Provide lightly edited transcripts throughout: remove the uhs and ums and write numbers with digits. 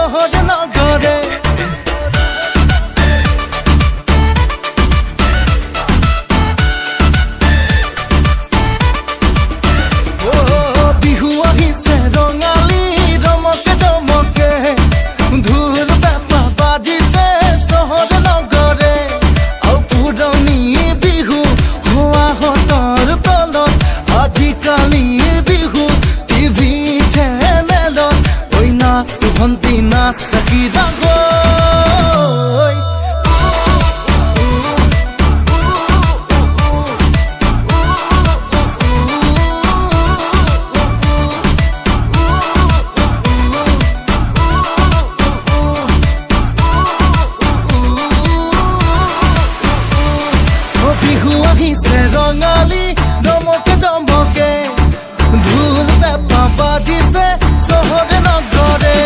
চহৰ নগৰে বিহু আহিছে ৰঙালী ৰমকে জমকে ঢোল পেঁপা বাজিছে চহৰ নগৰে আৰু পুৰণি বিহু হোৱাহঁতৰ তলত আজিকালি বিহু টিভি চেনেলত ঐ নাচ ভণ্টি নাচ চাকি ডাঙৰ বিহু আহিছে ৰঙালী ৰমকে জমকে ঢোল পেঁপা বাজিছে চহৰ নগৰে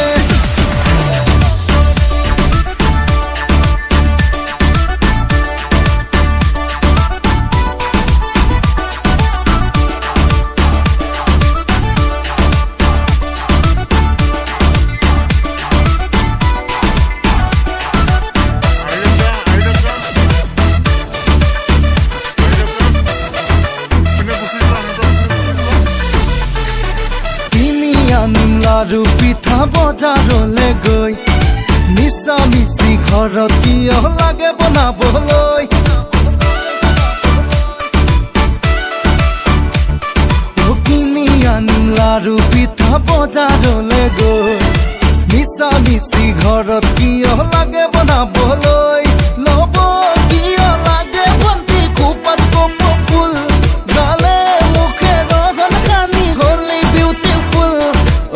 লাৰু পিঠা বজাৰলে গৈ মিছা মিছি ঘৰত কিয় লাগে বনাবলৈ কিনি আনিম লাৰু পিঠা বজাৰলে গৈ মিছা মিছি ঘৰত কিয় লাগে বনাবলৈ ল'ব কিয় লাগে ভণ্টি খোপাত কপৌ ফুল গালে মুখে ৰহন কানি হ'লে বিউটিফুল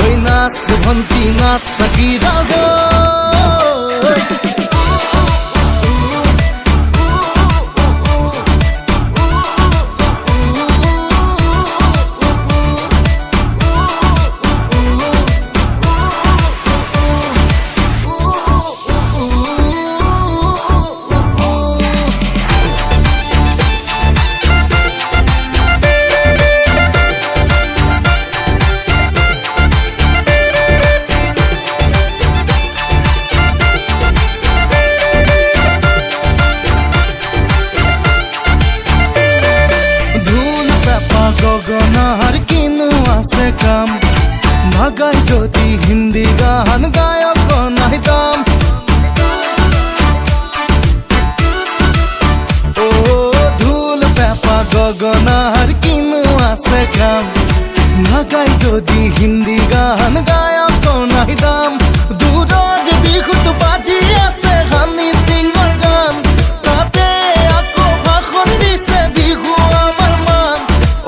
ঐ নাচ ভণ্টি নাচ চাকি ডাঙৰ গগনাৰ কিনো আছে কাম নাগাই যদি হিন্দী গান গায়ক বনাই দাম ও ঢোল পেঁপা গগনাৰ কিনো আছে কাম নাগাই যদি হিন্দী গান গায়ক বনাই দাম দূৰৰ বিহুত বাজি আছে হানি সিঙৰ গান তাতে আকৌ ভাষণ দিছে বিহু আমাৰ মান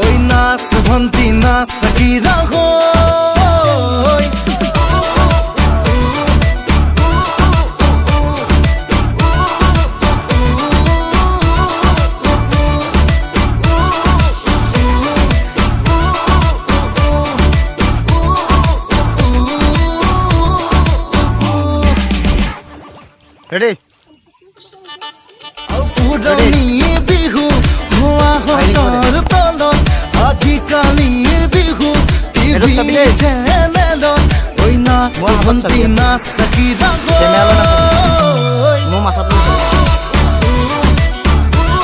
ঐ নাচ ভণ্টি নাচ চাকি ডাঙৰ ৰেডি পুৰণি বিহু হোৱাহঁতৰ তলত আজিকালিৰ বিহু টিভি চেনেলত ঐ নাচ ভণ্টি নাচ চাকি ডাঙৰ মোৰ মাথাটো